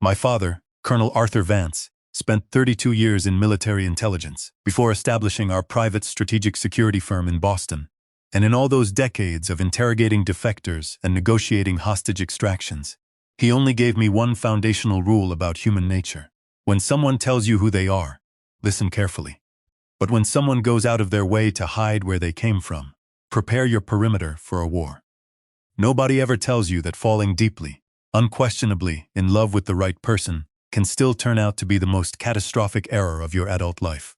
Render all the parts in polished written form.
My father, Colonel Arthur Vance, spent 32 years in military intelligence before establishing our private strategic security firm in Boston. And in all those decades of interrogating defectors and negotiating hostage extractions, he only gave me one foundational rule about human nature. When someone tells you who they are, listen carefully. But when someone goes out of their way to hide where they came from, prepare your perimeter for a war. Nobody ever tells you that falling deeply, unquestionably in love with the right person can still turn out to be the most catastrophic error of your adult life.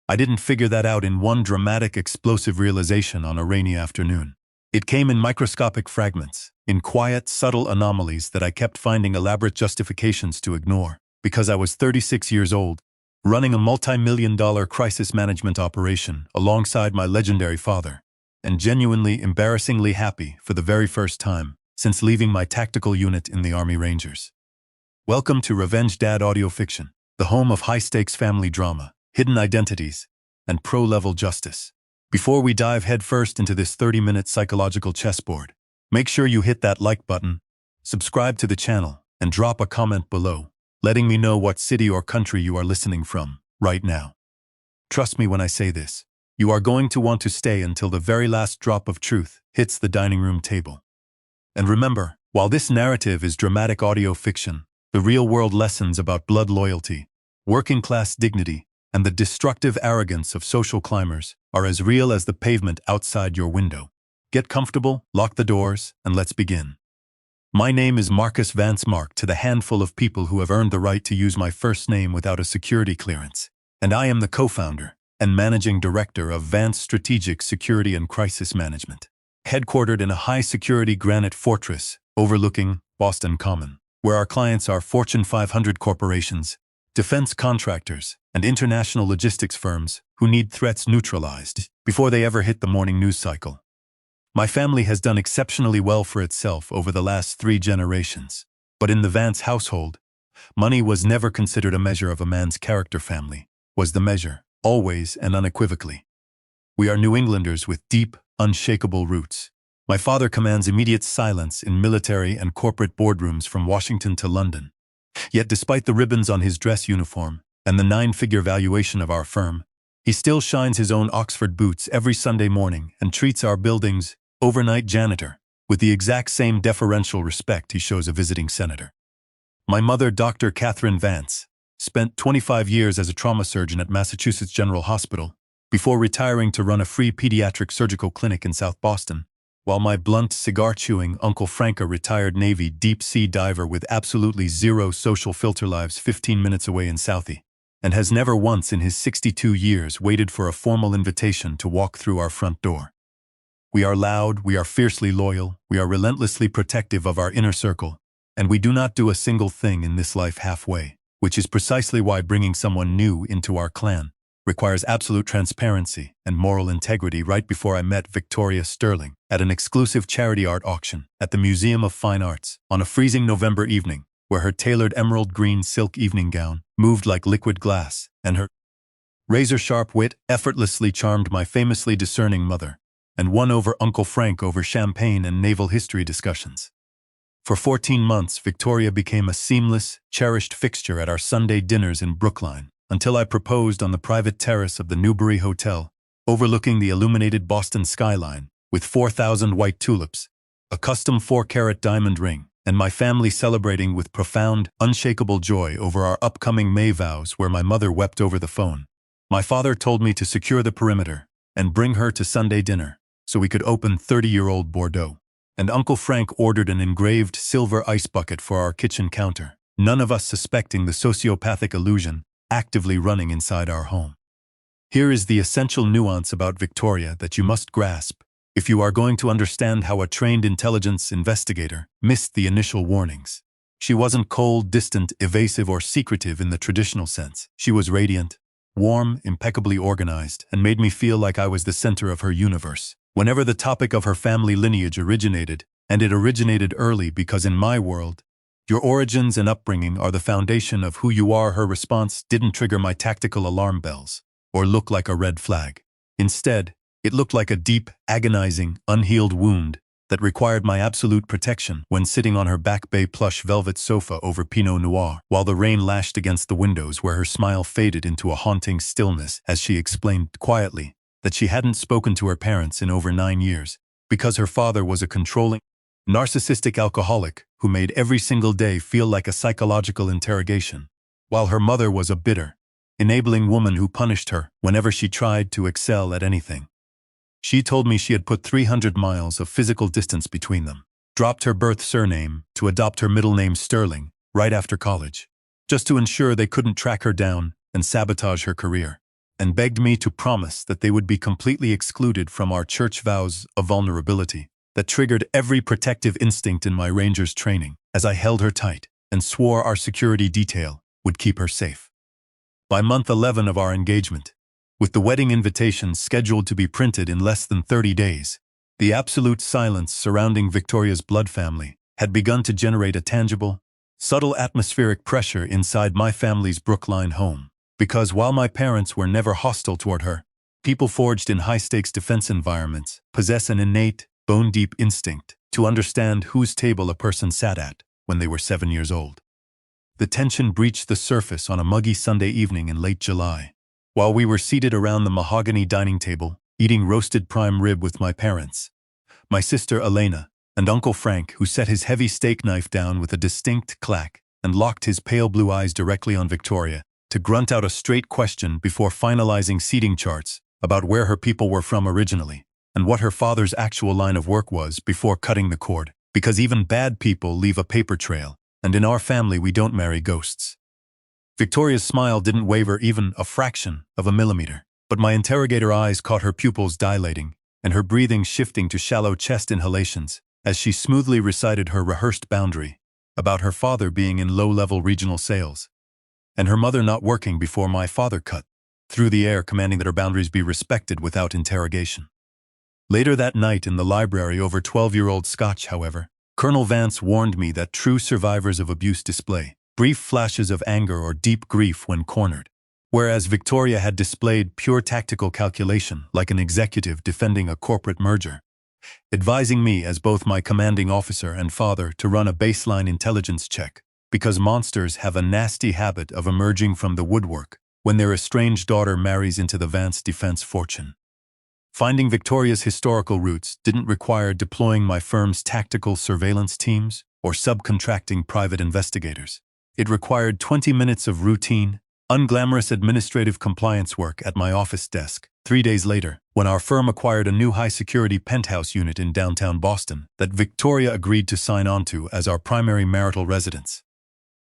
I didn't figure that out in one dramatic, explosive realization on a rainy afternoon. It came in microscopic fragments, in quiet, subtle anomalies that I kept finding elaborate justifications to ignore, because I was 36 years old, running a multi-million-dollar crisis management operation alongside my legendary father, and genuinely, embarrassingly happy for the very first time since leaving my tactical unit in the Army Rangers. Welcome to Revenge Dad Audio Fiction, the home of high-stakes family drama, hidden identities, and pro-level justice. Before we dive headfirst into this 30-minute psychological chessboard, make sure you hit that like button, subscribe to the channel, and drop a comment below, letting me know what city or country you are listening from right now. Trust me when I say this, you are going to want to stay until the very last drop of truth hits the dining room table. And remember, while this narrative is dramatic audio fiction, the real-world lessons about blood loyalty, working-class dignity, and the destructive arrogance of social climbers are as real as the pavement outside your window. Get comfortable, lock the doors, and let's begin. My name is Marcus Vance Mark to the handful of people who have earned the right to use my first name without a security clearance, and I am the co-founder and managing director of Vance Strategic Security and Crisis Management, headquartered in a high-security granite fortress overlooking Boston Common, where our clients are Fortune 500 corporations, defense contractors, and international logistics firms who need threats neutralized before they ever hit the morning news cycle. My family has done exceptionally well for itself over the last 3 generations, but in the Vance household, money was never considered a measure of a man's character. Family was the measure, always and unequivocally. We are New Englanders with deep, unshakable roots. My father commands immediate silence in military and corporate boardrooms from Washington to London. Yet despite the ribbons on his dress uniform and the 9-figure valuation of our firm, he still shines his own Oxford boots every Sunday morning and treats our building's overnight janitor with the exact same deferential respect he shows a visiting senator. My mother, Dr. Catherine Vance, spent 25 years as a trauma surgeon at Massachusetts General Hospital before retiring to run a free pediatric surgical clinic in South Boston, while my blunt, cigar-chewing Uncle Frank, a retired Navy deep-sea diver with absolutely zero social filter, lives 15 minutes away in Southie, and has never once in his 62 years waited for a formal invitation to walk through our front door. We are loud, we are fiercely loyal, we are relentlessly protective of our inner circle, and we do not do a single thing in this life halfway, which is precisely why bringing someone new into our clan requires absolute transparency and moral integrity. Right before I met Victoria Sterling at an exclusive charity art auction at the Museum of Fine Arts on a freezing November evening, where her tailored emerald green silk evening gown moved like liquid glass, and her razor-sharp wit effortlessly charmed my famously discerning mother, and won over Uncle Frank over champagne and naval history discussions. For 14 months, Victoria became a seamless, cherished fixture at our Sunday dinners in Brookline, until I proposed on the private terrace of the Newbury Hotel, overlooking the illuminated Boston skyline, with 4,000 white tulips, a custom 4-carat diamond ring, and my family celebrating with profound, unshakable joy over our upcoming May vows, where my mother wept over the phone. My father told me to secure the perimeter and bring her to Sunday dinner so we could open 30-year-old Bordeaux. And Uncle Frank ordered an engraved silver ice bucket for our kitchen counter, none of us suspecting the sociopathic illusion actively running inside our home. Here is the essential nuance about Victoria that you must grasp if you are going to understand how a trained intelligence investigator missed the initial warnings. She wasn't cold, distant, evasive, or secretive in the traditional sense. She was radiant, warm, impeccably organized, and made me feel like I was the center of her universe whenever the topic of her family lineage originated, and it originated early because in my world, your origins and upbringing are the foundation of who you are. Her response didn't trigger my tactical alarm bells or look like a red flag. Instead, it looked like a deep, agonizing, unhealed wound that required my absolute protection when sitting on her back bay plush velvet sofa over Pinot Noir, while the rain lashed against the windows where her smile faded into a haunting stillness as she explained quietly that she hadn't spoken to her parents in over 9 years because her father was a controlling, narcissistic alcoholic who made every single day feel like a psychological interrogation, while her mother was a bitter, enabling woman who punished her whenever she tried to excel at anything. She told me she had put 300 miles of physical distance between them, dropped her birth surname to adopt her middle name Sterling right after college, just to ensure they couldn't track her down and sabotage her career, and begged me to promise that they would be completely excluded from our church vows of vulnerability that triggered every protective instinct in my Rangers training as I held her tight and swore our security detail would keep her safe. By month 11 of our engagement, with the wedding invitations scheduled to be printed in less than 30 days, the absolute silence surrounding Victoria's blood family had begun to generate a tangible, subtle atmospheric pressure inside my family's Brookline home. Because while my parents were never hostile toward her, people forged in high-stakes defense environments possess an innate, bone-deep instinct to understand whose table a person sat at when they were 7 years old. The tension breached the surface on a muggy Sunday evening in late July. While we were seated around the mahogany dining table, eating roasted prime rib with my parents, my sister Elena, and Uncle Frank, who set his heavy steak knife down with a distinct clack and locked his pale blue eyes directly on Victoria to grunt out a straight question before finalizing seating charts about where her people were from originally and what her father's actual line of work was before cutting the cord, because even bad people leave a paper trail, and in our family we don't marry ghosts. Victoria's smile didn't waver even a fraction of a millimeter, but my interrogator eyes caught her pupils dilating and her breathing shifting to shallow chest inhalations as she smoothly recited her rehearsed boundary about her father being in low-level regional sales and her mother not working before my father cut through the air, commanding that her boundaries be respected without interrogation. Later that night in the library over 12-year-old scotch, however, Colonel Vance warned me that true survivors of abuse display brief flashes of anger or deep grief when cornered, whereas Victoria had displayed pure tactical calculation like an executive defending a corporate merger, advising me as both my commanding officer and father to run a baseline intelligence check, because monsters have a nasty habit of emerging from the woodwork when their estranged daughter marries into the Vance defense fortune. Finding Victoria's historical roots didn't require deploying my firm's tactical surveillance teams or subcontracting private investigators. It required 20 minutes of routine, unglamorous administrative compliance work at my office desk 3 days later, when our firm acquired a new high-security penthouse unit in downtown Boston that Victoria agreed to sign onto as our primary marital residence.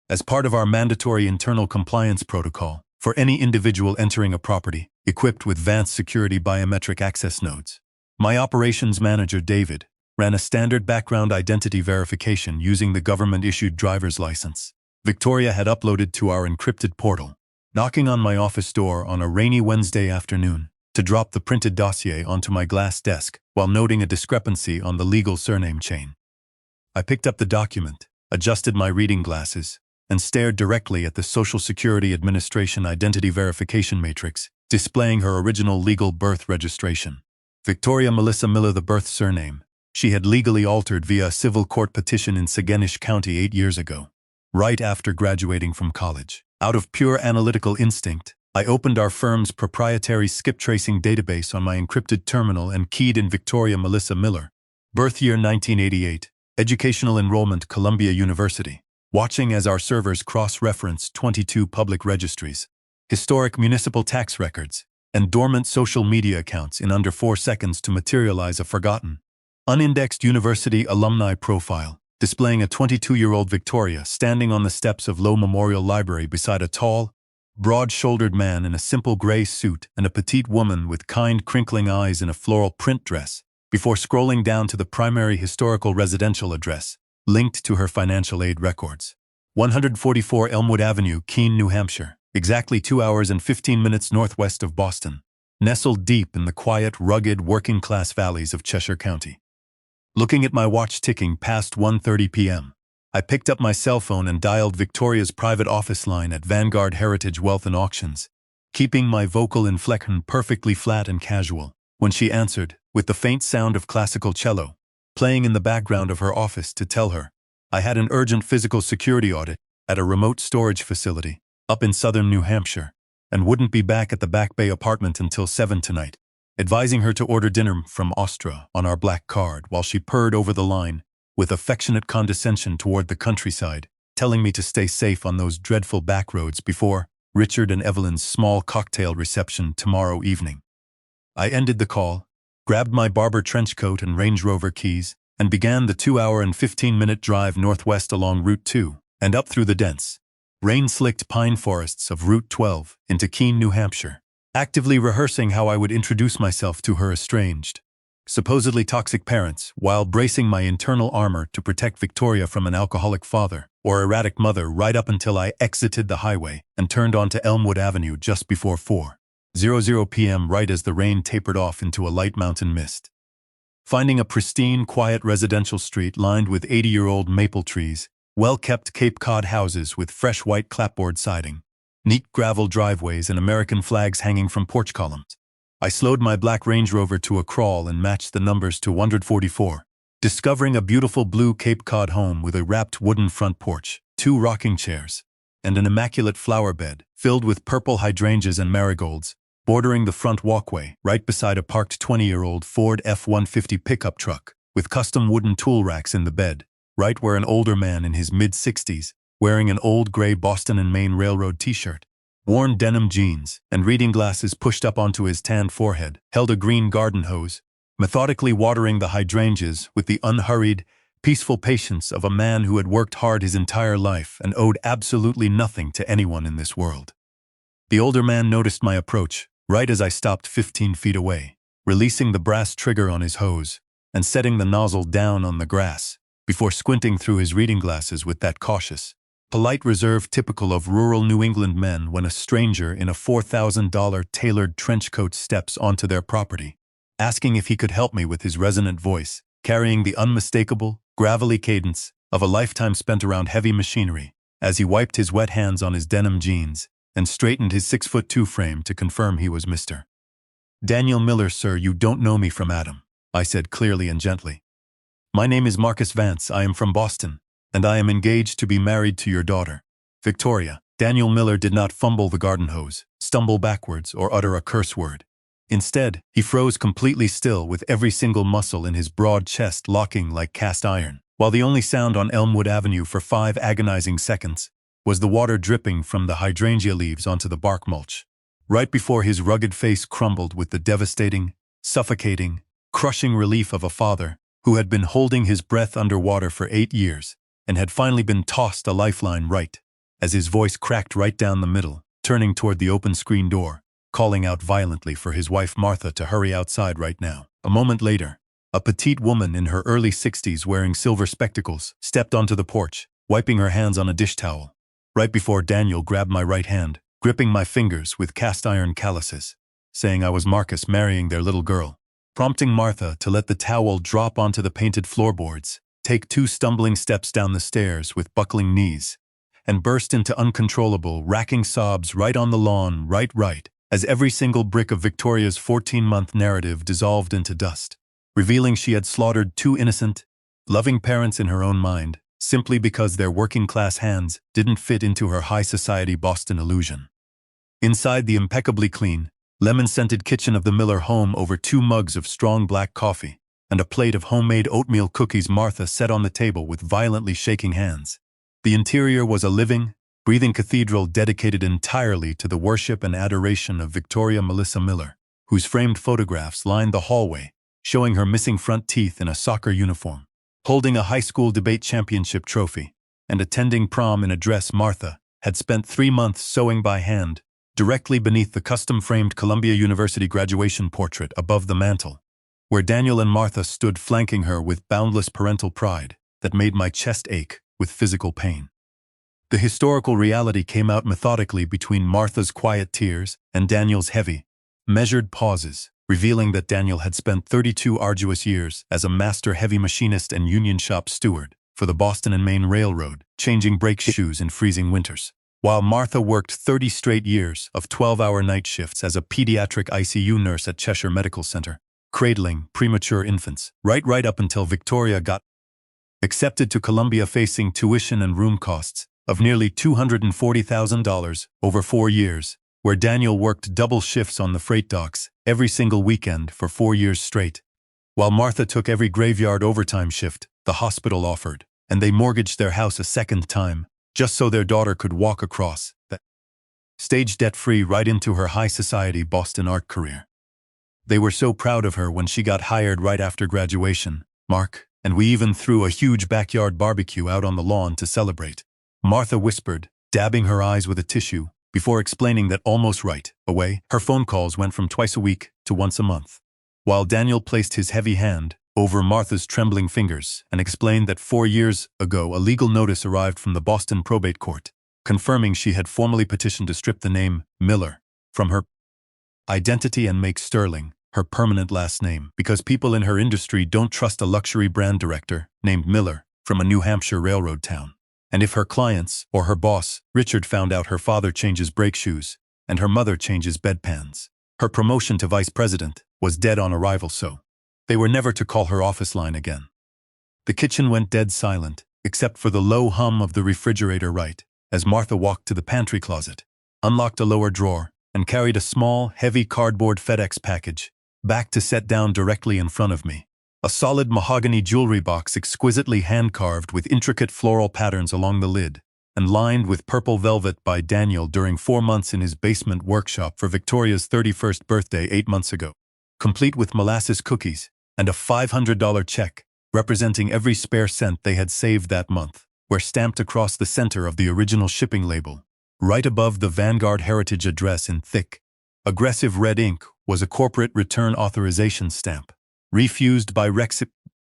As part of our mandatory internal compliance protocol for any individual entering a property equipped with Vance security biometric access nodes, my operations manager, David, ran a standard background identity verification using the government-issued driver's license Victoria had uploaded to our encrypted portal, knocking on my office door on a rainy Wednesday afternoon to drop the printed dossier onto my glass desk while noting a discrepancy on the legal surname chain. I picked up the document, adjusted my reading glasses, and stared directly at the Social Security Administration identity verification matrix, displaying her original legal birth registration. Victoria Melissa Miller, the birth surname she had legally altered via a civil court petition in Saguenay County 8 years ago, right after graduating from college. Out of pure analytical instinct, I opened our firm's proprietary skip tracing database on my encrypted terminal and keyed in Victoria Melissa Miller, birth year 1988, educational enrollment Columbia University, watching as our servers cross-referenced 22 public registries, historic municipal tax records, and dormant social media accounts in under 4 seconds to materialize a forgotten, unindexed university alumni profile, displaying a 22-year-old Victoria standing on the steps of Low Memorial Library beside a tall, broad-shouldered man in a simple gray suit and a petite woman with kind, crinkling eyes in a floral print dress, before scrolling down to the primary historical residential address, linked to her financial aid records. 144 Elmwood Avenue, Keene, New Hampshire, exactly 2 hours and 15 minutes northwest of Boston, nestled deep in the quiet, rugged, working-class valleys of Cheshire County. Looking at my watch ticking past 1:30 p.m., I picked up my cell phone and dialed Victoria's private office line at Vanguard Heritage Wealth and Auctions, keeping my vocal inflection perfectly flat and casual, when she answered, with the faint sound of classical cello playing in the background of her office to tell her I had an urgent physical security audit at a remote storage facility up in southern New Hampshire and wouldn't be back at the Back Bay apartment until 7 tonight, advising her to order dinner from Ostra on our black card while she purred over the line with affectionate condescension toward the countryside, telling me to stay safe on those dreadful back roads before Richard and Evelyn's small cocktail reception tomorrow evening. I ended the call, grabbed my Barber trench coat and Range Rover keys, and began the 2-hour and 15-minute drive northwest along Route 2 and up through the dense, rain-slicked pine forests of Route 12 into Keene, New Hampshire, actively rehearsing how I would introduce myself to her estranged, supposedly toxic parents while bracing my internal armor to protect Victoria from an alcoholic father or erratic mother right up until I exited the highway and turned onto Elmwood Avenue just before 4:00 p.m. right as the rain tapered off into a light mountain mist. Finding a pristine, quiet residential street lined with 80-year-old maple trees, well-kept Cape Cod houses with fresh white clapboard siding, neat gravel driveways and American flags hanging from porch columns, I slowed my black Range Rover to a crawl and matched the numbers to 144, discovering a beautiful blue Cape Cod home with a wrapped wooden front porch, 2 rocking chairs, and an immaculate flower bed filled with purple hydrangeas and marigolds, bordering the front walkway right beside a parked 20-year-old Ford F-150 pickup truck with custom wooden tool racks in the bed, right where an older man in his mid-60s, wearing an old gray Boston and Maine Railroad t-shirt, worn denim jeans, and reading glasses pushed up onto his tanned forehead, held a green garden hose, methodically watering the hydrangeas with the unhurried, peaceful patience of a man who had worked hard his entire life and owed absolutely nothing to anyone in this world. The older man noticed my approach, right as I stopped 15 feet away, releasing the brass trigger on his hose and setting the nozzle down on the grass, before squinting through his reading glasses with that cautious, polite reserve typical of rural New England men when a stranger in a $4,000 tailored trench coat steps onto their property, asking if he could help me with his resonant voice, carrying the unmistakable, gravelly cadence of a lifetime spent around heavy machinery, as he wiped his wet hands on his denim jeans and straightened his 6'2" frame to confirm he was Mr. Daniel Miller. "Sir, you don't know me from Adam," I said clearly and gently. "My name is Marcus Vance. I am from Boston, and I am engaged to be married to your daughter, Victoria." Daniel Miller did not fumble the garden hose, stumble backwards, or utter a curse word. Instead, he froze completely still with every single muscle in his broad chest locking like cast iron, while the only sound on Elmwood Avenue for 5 agonizing seconds was the water dripping from the hydrangea leaves onto the bark mulch, right before his rugged face crumbled with the devastating, suffocating, crushing relief of a father who had been holding his breath underwater for 8 years and had finally been tossed a lifeline right, as his voice cracked right down the middle, turning toward the open screen door, calling out violently for his wife Martha to hurry outside right now. A moment later, a petite woman in her early 60s wearing silver spectacles stepped onto the porch, wiping her hands on a dish towel, right before Daniel grabbed my right hand, gripping my fingers with cast iron calluses, saying I was Marcus marrying their little girl, prompting Martha to let the towel drop onto the painted floorboards, take 2 stumbling steps down the stairs with buckling knees, and burst into uncontrollable, racking sobs right on the lawn, right, as every single brick of Victoria's 14-month narrative dissolved into dust, revealing she had slaughtered 2 innocent, loving parents in her own mind, simply because their working-class hands didn't fit into her high-society Boston illusion. Inside the impeccably clean, lemon-scented kitchen of the Miller home, over 2 mugs of strong black coffee and a plate of homemade oatmeal cookies Martha set on the table with violently shaking hands. The interior was a living, breathing cathedral dedicated entirely to the worship and adoration of Victoria Melissa Miller, whose framed photographs lined the hallway, showing her missing front teeth in a soccer uniform, holding a high school debate championship trophy, and attending prom in a dress Martha had spent 3 months sewing by hand, directly beneath the custom-framed Columbia University graduation portrait above the mantel, where Daniel and Martha stood flanking her with boundless parental pride that made my chest ache with physical pain. The historical reality came out methodically between Martha's quiet tears and Daniel's heavy, measured pauses, revealing that Daniel had spent 32 arduous years as a master heavy machinist and union shop steward for the Boston and Maine Railroad, changing brake shoes in freezing winters, while Martha worked 30 straight years of 12-hour night shifts as a pediatric ICU nurse at Cheshire Medical Center, cradling premature infants, right up until Victoria got accepted to Columbia, facing tuition and room costs of nearly $240,000 over 4 years, where Daniel worked double shifts on the freight docks every single weekend for 4 years straight, while Martha took every graveyard overtime shift the hospital offered, and they mortgaged their house a second time just so their daughter could walk across the stage debt-free right into her high society Boston art career. They were so proud of her when she got hired right after graduation, Mark, and we even threw a huge backyard barbecue out on the lawn to celebrate. Martha whispered, dabbing her eyes with a tissue, before explaining that almost right away, her phone calls went from twice a week to once a month. While Daniel placed his heavy hand over Martha's trembling fingers and explained that 4 years ago a legal notice arrived from the Boston probate court, confirming she had formally petitioned to strip the name Miller from her identity and make Sterling her permanent last name, because people in her industry don't trust a luxury brand director named Miller from a New Hampshire railroad town. And if her clients or her boss, Richard, found out her father changes brake shoes and her mother changes bedpans, her promotion to vice president was dead on arrival, so they were never to call her office line again. The kitchen went dead silent, except for the low hum of the refrigerator right as Martha walked to the pantry closet, unlocked a lower drawer, and carried a small, heavy cardboard FedEx package back to set down directly in front of me. A solid mahogany jewelry box exquisitely hand-carved with intricate floral patterns along the lid, and lined with purple velvet by Daniel during 4 months in his basement workshop for Victoria's 31st birthday 8 months ago, complete with molasses cookies and a $500 check representing every spare cent they had saved that month, were stamped across the center of the original shipping label. Right above the Vanguard Heritage address in thick, aggressive red ink was a corporate return authorization stamp. Refused by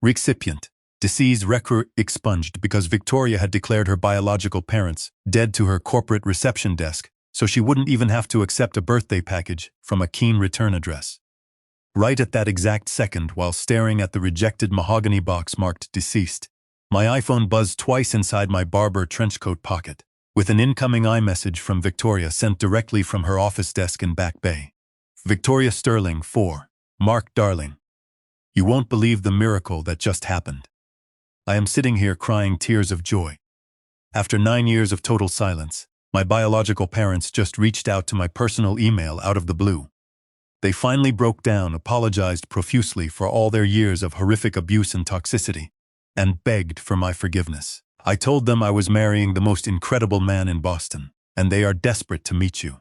recipient. Deceased record expunged because Victoria had declared her biological parents dead to her corporate reception desk, so she wouldn't even have to accept a birthday package from a Keene return address. Right at that exact second, while staring at the rejected mahogany box marked deceased, my iPhone buzzed twice inside my Barber trenchcoat pocket, with an incoming iMessage from Victoria sent directly from her office desk in Back Bay. Victoria Sterling 4. Mark, darling. You won't believe the miracle that just happened. I am sitting here crying tears of joy. After 9 years of total silence, my biological parents just reached out to my personal email out of the blue. They finally broke down, apologized profusely for all their years of horrific abuse and toxicity, and begged for my forgiveness. I told them I was marrying the most incredible man in Boston, and they are desperate to meet you.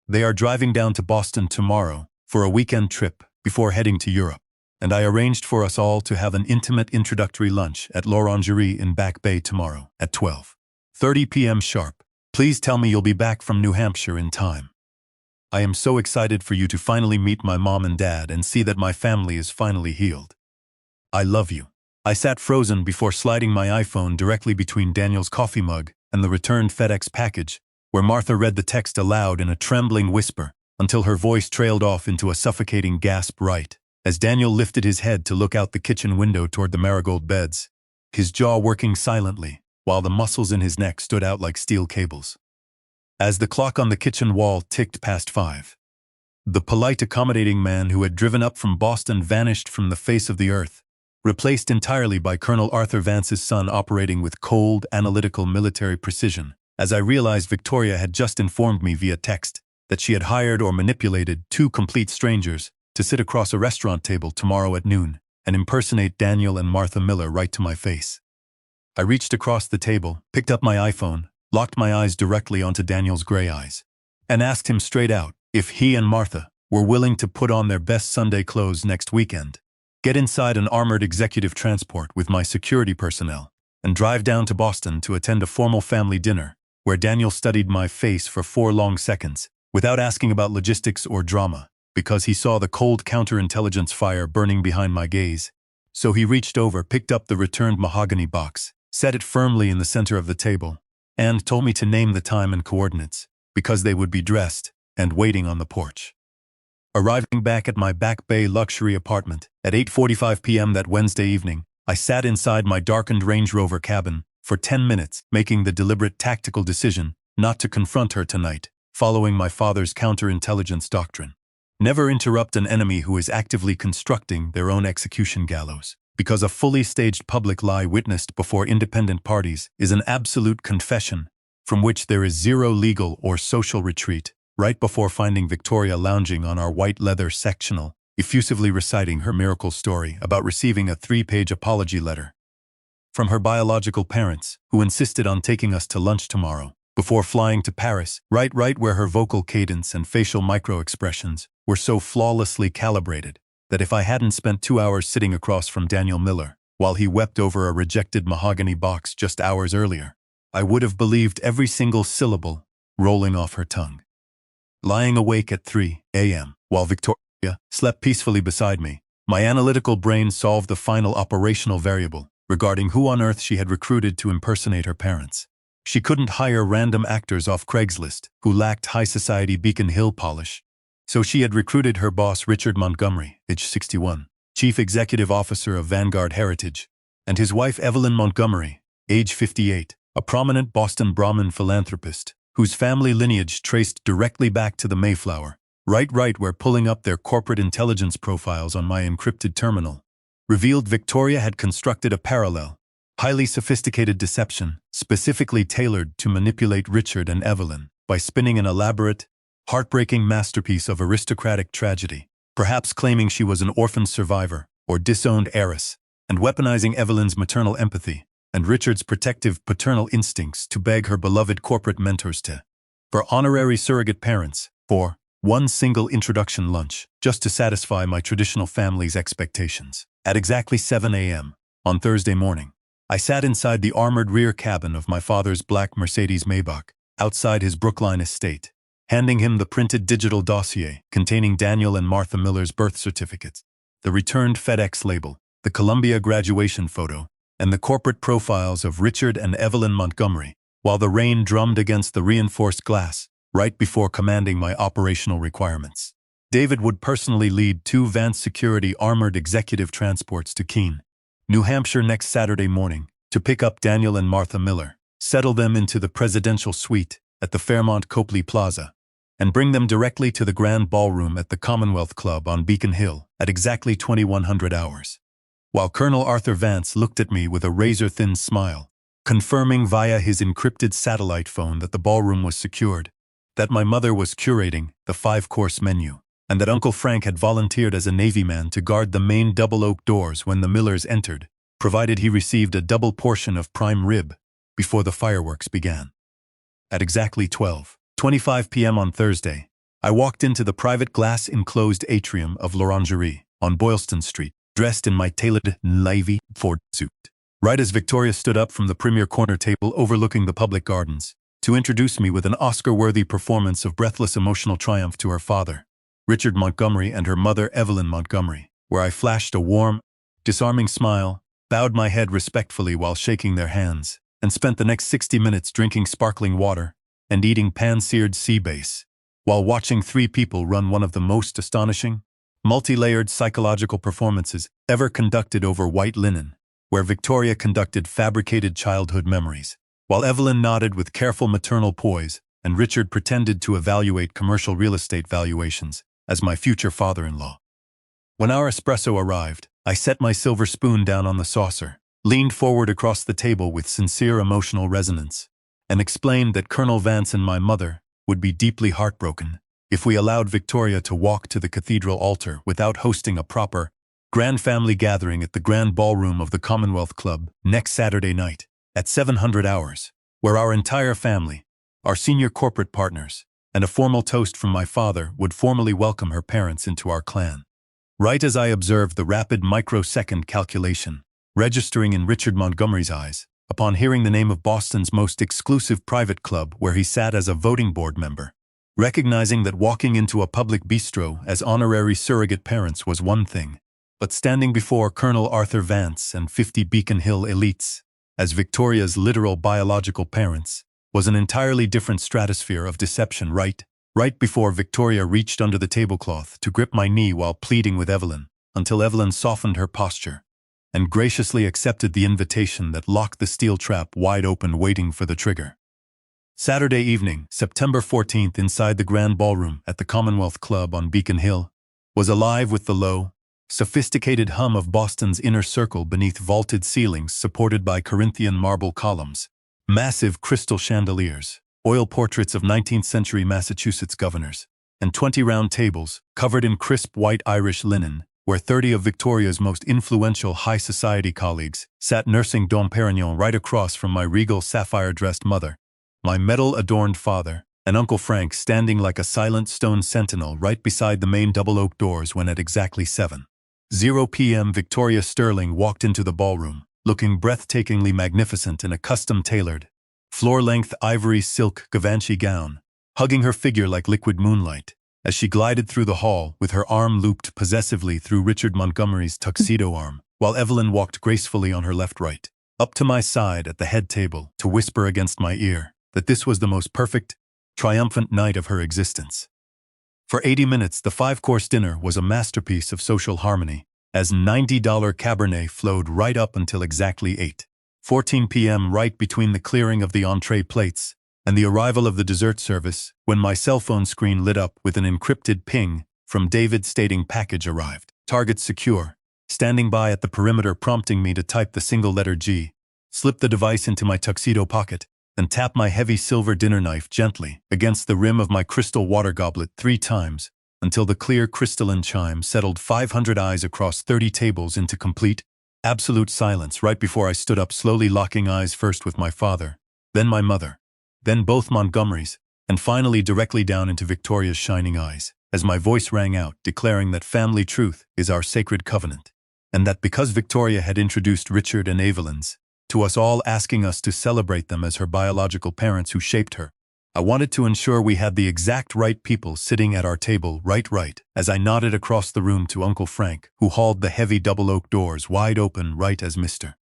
They are driving down to Boston tomorrow for a weekend trip before heading to Europe, and I arranged for us all to have an intimate introductory lunch at l'Orangerie in Back Bay tomorrow at 12:30 p.m. sharp. Please tell me you'll be back from New Hampshire in time. I am so excited for you to finally meet my mom and dad and see that my family is finally healed. I love you. I sat frozen before sliding my iPhone directly between Daniel's coffee mug and the returned FedEx package, where Martha read the text aloud in a trembling whisper until her voice trailed off into a suffocating gasp right as Daniel lifted his head to look out the kitchen window toward the marigold beds, his jaw working silently while the muscles in his neck stood out like steel cables. As the clock on the kitchen wall ticked past 5, the polite, accommodating man who had driven up from Boston vanished from the face of the earth, replaced entirely by Colonel Arthur Vance's son operating with cold, analytical military precision, as I realized Victoria had just informed me via text that she had hired or manipulated 2 complete strangers to sit across a restaurant table tomorrow at noon and impersonate Daniel and Martha Miller right to my face. I reached across the table, picked up my iPhone, locked my eyes directly onto Daniel's gray eyes, and asked him straight out if he and Martha were willing to put on their best Sunday clothes next weekend, get inside an armored executive transport with my security personnel, and drive down to Boston to attend a formal family dinner where Daniel studied my face for 4 long seconds without asking about logistics or drama, because he saw the cold counterintelligence fire burning behind my gaze. So he reached over, picked up the returned mahogany box, set it firmly in the center of the table, and told me to name the time and coordinates, because they would be dressed and waiting on the porch. Arriving back at my Back Bay luxury apartment at 8:45 p.m. that Wednesday evening, I sat inside my darkened Range Rover cabin for 10 minutes, making the deliberate tactical decision not to confront her tonight, following my father's counterintelligence doctrine. Never interrupt an enemy who is actively constructing their own execution gallows, because a fully staged public lie witnessed before independent parties is an absolute confession from which there is zero legal or social retreat. Right before finding Victoria lounging on our white leather sectional, effusively reciting her miracle story about receiving a 3-page apology letter from her biological parents, who insisted on taking us to lunch tomorrow, before flying to Paris, right where her vocal cadence and facial micro-expressions were so flawlessly calibrated that if I hadn't spent 2 hours sitting across from Daniel Miller while he wept over a rejected mahogany box just hours earlier, I would have believed every single syllable rolling off her tongue. Lying awake at 3 a.m. while Victoria slept peacefully beside me, my analytical brain solved the final operational variable regarding who on earth she had recruited to impersonate her parents. She couldn't hire random actors off Craigslist who lacked high society Beacon Hill polish. So she had recruited her boss Richard Montgomery, age 61, chief executive officer of Vanguard Heritage, and his wife Evelyn Montgomery, age 58, a prominent Boston Brahmin philanthropist, whose family lineage traced directly back to the Mayflower, right where pulling up their corporate intelligence profiles on my encrypted terminal revealed Victoria had constructed a parallel, highly sophisticated deception specifically tailored to manipulate Richard and Evelyn by spinning an elaborate, heartbreaking masterpiece of aristocratic tragedy, perhaps claiming she was an orphan survivor or disowned heiress, and weaponizing Evelyn's maternal empathy and Richard's protective paternal instincts to beg her beloved corporate mentors for honorary surrogate parents, for one single introduction lunch, just to satisfy my traditional family's expectations. At exactly 7 a.m. on Thursday morning, I sat inside the armored rear cabin of my father's black Mercedes Maybach, outside his Brookline estate, handing him the printed digital dossier containing Daniel and Martha Miller's birth certificates, the returned FedEx label, the Columbia graduation photo, and the corporate profiles of Richard and Evelyn Montgomery, while the rain drummed against the reinforced glass, right before commanding my operational requirements. David would personally lead 2 Vance Security armored executive transports to Keene, New Hampshire next Saturday morning to pick up Daniel and Martha Miller, settle them into the presidential suite at the Fairmont Copley Plaza, and bring them directly to the Grand Ballroom at the Commonwealth Club on Beacon Hill at exactly 2100 hours. While Colonel Arthur Vance looked at me with a razor-thin smile, confirming via his encrypted satellite phone that the ballroom was secured, that my mother was curating the 5-course menu, and that Uncle Frank had volunteered as a Navy man to guard the main double oak doors when the Millers entered, provided he received a double portion of prime rib before the fireworks began. At exactly 12:25 p.m. on Thursday, I walked into the private glass-enclosed atrium of L'Orangerie on Boylston Street, dressed in my tailored navy Ford suit, right as Victoria stood up from the premier corner table overlooking the public gardens to introduce me with an Oscar-worthy performance of breathless emotional triumph to her father, Richard Montgomery, and her mother Evelyn Montgomery, where I flashed a warm, disarming smile, bowed my head respectfully while shaking their hands, and spent the next 60 minutes drinking sparkling water and eating pan-seared sea bass, while watching 3 people run one of the most astonishing, multi-layered psychological performances ever conducted over white linen, where Victoria conducted fabricated childhood memories, while Evelyn nodded with careful maternal poise and Richard pretended to evaluate commercial real estate valuations as my future father-in-law. When our espresso arrived, I set my silver spoon down on the saucer, leaned forward across the table with sincere emotional resonance, and explained that Colonel Vance and my mother would be deeply heartbroken if we allowed Victoria to walk to the cathedral altar without hosting a proper, grand family gathering at the Grand Ballroom of the Commonwealth Club next Saturday night at 700 hours, where our entire family, our senior corporate partners, and a formal toast from my father would formally welcome her parents into our clan. Right as I observed the rapid microsecond calculation registering in Richard Montgomery's eyes upon hearing the name of Boston's most exclusive private club where he sat as a voting board member, recognizing that walking into a public bistro as honorary surrogate parents was one thing, but standing before Colonel Arthur Vance and 50 Beacon Hill elites as Victoria's literal biological parents was an entirely different stratosphere of deception. Right before Victoria reached under the tablecloth to grip my knee while pleading with Evelyn, until Evelyn softened her posture and graciously accepted the invitation that locked the steel trap wide open waiting for the trigger. Saturday evening, September 14th, inside the Grand Ballroom at the Commonwealth Club on Beacon Hill, was alive with the low, sophisticated hum of Boston's inner circle beneath vaulted ceilings supported by Corinthian marble columns, massive crystal chandeliers, oil portraits of 19th-century Massachusetts governors, and 20 round tables covered in crisp white Irish linen, where 30 of Victoria's most influential high society colleagues sat nursing Dom Perignon right across from my regal sapphire-dressed mother, my medal-adorned father, and Uncle Frank standing like a silent stone sentinel right beside the main double oak doors when at exactly 7:00 p.m. Victoria Sterling walked into the ballroom, looking breathtakingly magnificent in a custom-tailored, floor-length ivory silk Givenchy gown, hugging her figure like liquid moonlight, as she glided through the hall with her arm looped possessively through Richard Montgomery's tuxedo arm, while Evelyn walked gracefully on her left-right, up to my side at the head table to whisper against my ear that this was the most perfect, triumphant night of her existence. For 80 minutes, the five-course dinner was a masterpiece of social harmony, as $90 Cabernet flowed right up until exactly 8:14 p.m. right between the clearing of the entree plates and the arrival of the dessert service, when my cell phone screen lit up with an encrypted ping from David stating package arrived, target secure, standing by at the perimeter prompting me to type the single letter G, slip the device into my tuxedo pocket, and tap my heavy silver dinner knife gently against the rim of my crystal water goblet 3 times until the clear crystalline chime settled 500 eyes across 30 tables into complete, absolute silence right before I stood up, slowly locking eyes first with my father, then my mother, then both Montgomerys, and finally directly down into Victoria's shining eyes, as my voice rang out declaring that family truth is our sacred covenant, and that because Victoria had introduced Richard and Evelyn's to us all, asking us to celebrate them as her biological parents who shaped her, I wanted to ensure we had the exact right people sitting at our table right, as I nodded across the room to Uncle Frank, who hauled the heavy double oak doors wide open right as Mr.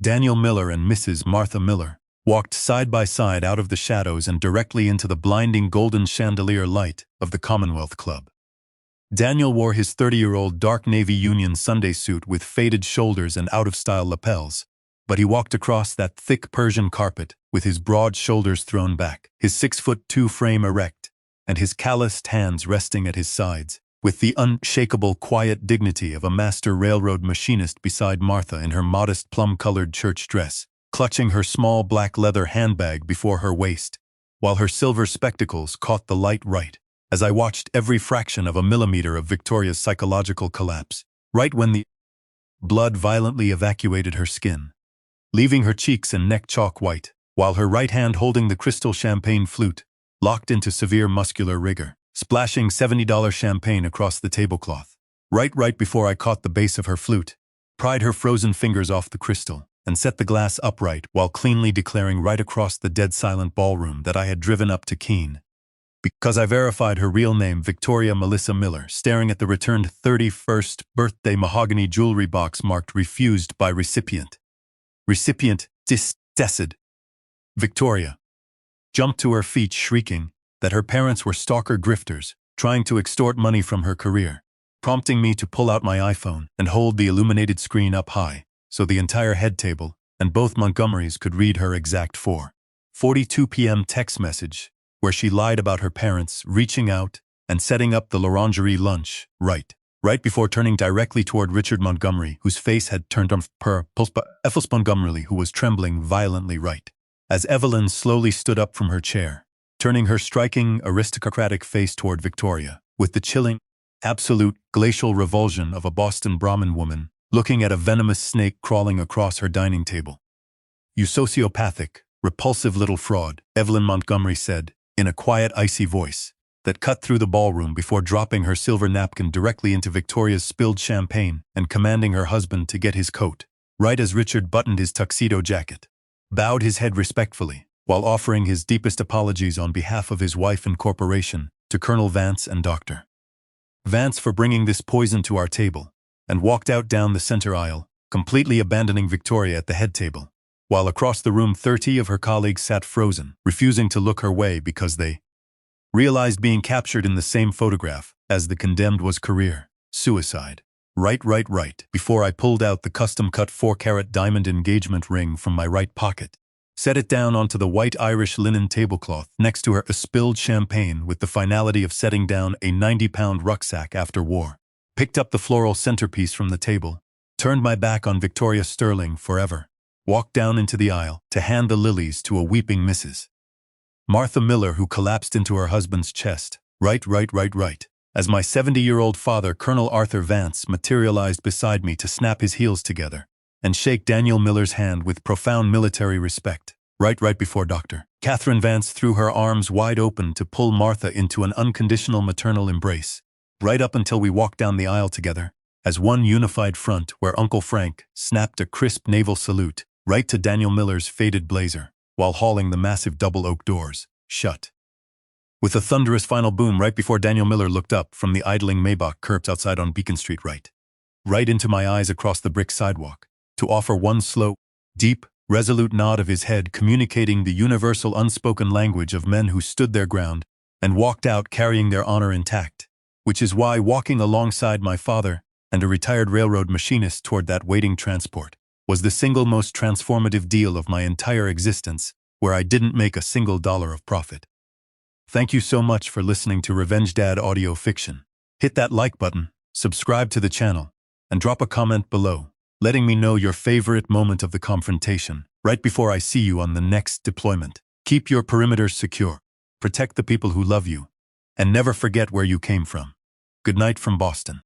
Daniel Miller and Mrs. Martha Miller walked side by side out of the shadows and directly into the blinding golden chandelier light of the Commonwealth Club. Daniel wore his 30-year-old dark navy union Sunday suit with faded shoulders and out-of-style lapels, but he walked across that thick Persian carpet with his broad shoulders thrown back, his 6'2" frame erect, and his calloused hands resting at his sides, with the unshakable quiet dignity of a master railroad machinist beside Martha in her modest plum-colored church dress, clutching her small black leather handbag before her waist, while her silver spectacles caught the light right, as I watched every fraction of a millimeter of Victoria's psychological collapse, right when the blood violently evacuated her skin, leaving her cheeks and neck chalk white, while her right hand holding the crystal champagne flute, locked into severe muscular rigor, splashing $70 champagne across the tablecloth. Right before I caught the base of her flute, pried her frozen fingers off the crystal, and set the glass upright while cleanly declaring right across the dead-silent ballroom that I had driven up to Keene, because I verified her real name, Victoria Melissa Miller, staring at the returned 31st birthday mahogany jewelry box marked refused by recipient. Recipient disdesed. Victoria jumped to her feet, shrieking that her parents were stalker grifters trying to extort money from her career, prompting me to pull out my iPhone and hold the illuminated screen up high so the entire head table and both Montgomerys could read her exact 4:42 p.m. text message, where she lied about her parents reaching out and setting up the l'orangerie lunch right before turning directly toward Richard Montgomery, whose face had turned on Effels Montgomery, who was trembling violently as Evelyn slowly stood up from her chair, turning her striking, aristocratic face toward Victoria, with the chilling, absolute, glacial revulsion of a Boston Brahmin woman looking at a venomous snake crawling across her dining table. "You sociopathic, repulsive little fraud," Evelyn Montgomery said, in a quiet, icy voice that cut through the ballroom before dropping her silver napkin directly into Victoria's spilled champagne and commanding her husband to get his coat, right as Richard buttoned his tuxedo jacket, bowed his head respectfully, while offering his deepest apologies on behalf of his wife and corporation to Colonel Vance and Dr. Vance for bringing this poison to our table, and walked out down the center aisle, completely abandoning Victoria at the head table, while across the room 30 of her colleagues sat frozen, refusing to look her way because they realized being captured in the same photograph as the condemned was career suicide. Right, before I pulled out the custom-cut 4-carat diamond engagement ring from my right pocket, set it down onto the white Irish linen tablecloth next to her spilled champagne with the finality of setting down a 90-pound rucksack after war. Picked up the floral centerpiece from the table, turned my back on Victoria Sterling forever, walked down into the aisle to hand the lilies to a weeping Mrs. Martha Miller, who collapsed into her husband's chest. Right, as my 70-year-old father, Colonel Arthur Vance, materialized beside me to snap his heels together and shake Daniel Miller's hand with profound military respect. Right before Dr. Catherine Vance threw her arms wide open to pull Martha into an unconditional maternal embrace, right up until we walked down the aisle together, as one unified front where Uncle Frank snapped a crisp naval salute right to Daniel Miller's faded blazer, while hauling the massive double oak doors shut. With a thunderous final boom right before Daniel Miller looked up from the idling Maybach curbs outside on Beacon Street right into my eyes across the brick sidewalk, to offer one slow, deep, resolute nod of his head communicating the universal unspoken language of men who stood their ground and walked out carrying their honor intact, which is why walking alongside my father and a retired railroad machinist toward that waiting transport was the single most transformative deal of my entire existence, where I didn't make a single dollar of profit. Thank you so much for listening to Revenge Dad Audio Fiction. Hit that like button, subscribe to the channel, and drop a comment below, letting me know your favorite moment of the confrontation, right before I see you on the next deployment. Keep your perimeters secure, protect the people who love you, and never forget where you came from. Good night from Boston.